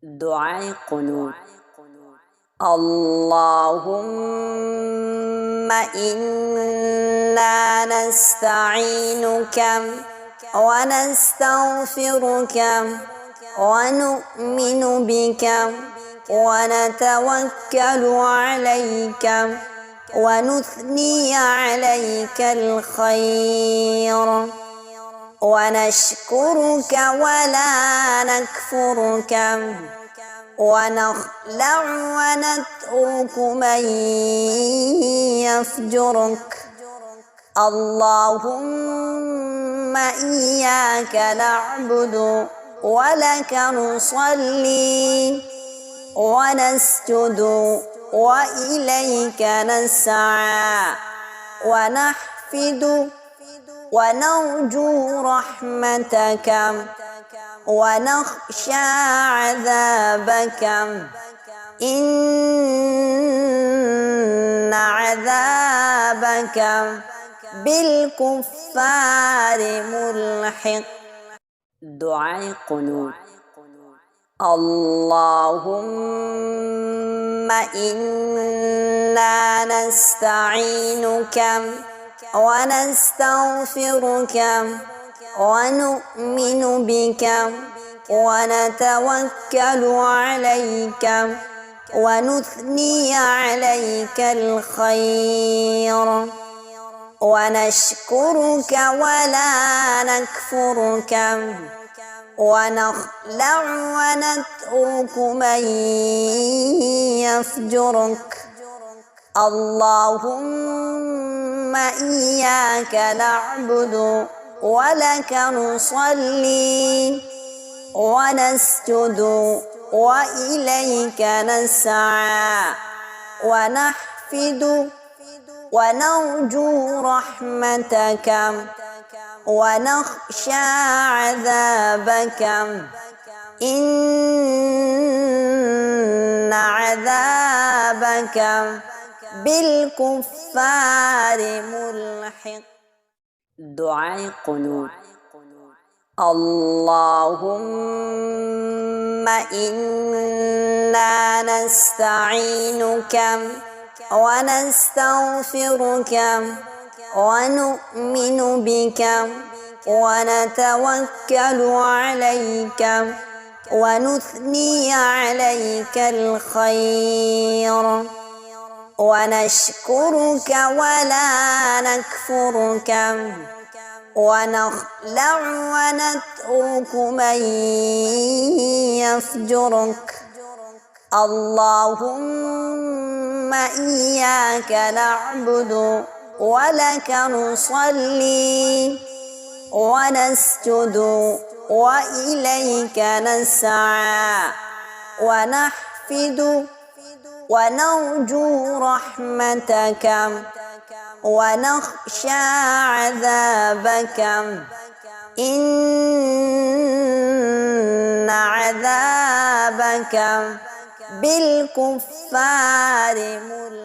دعاء قنوت. اللهم إنا نستعينك ونستغفرك ونؤمن بك ونتوكل عليك ونثني عليك الخير ونشكرك ولا نكفرك ونخلع ونترك من يفجرك. اللهم إياك نعبد ولك نصلي ونسجد وإليك نسعى ونحفد ونرجو رحمتك ونخشى عذابك إن عذابك بالكفار ملحق. دعاء قنوت. اللهم إنا نستعينك ونستغفرك ونؤمن بك ونتوكل عليك ونثني عليك الخير ونشكرك ولا نكفرك ونخلع ونترك من يفجرك. اللهم إياك نعبد ولك نصلي ونسجد وإليك نسعى ونحفد ونرجو رحمتك ونخشى عذابك إن عذابك بالكفار ملحق. دعاء قنوت. اللهم إنا نستعينك ونستغفرك ونؤمن بك ونتوكل عليك ونثني عليك الخير ونشكرك ولا نكفرك ونخلع ونترك من يفجرك. اللهم إياك نعبد ولك نصلي ونسجد وإليك نسعى ونحفد ونرجو رحمتك ونخشى عذابك إن عذابك بالكفار ملحق.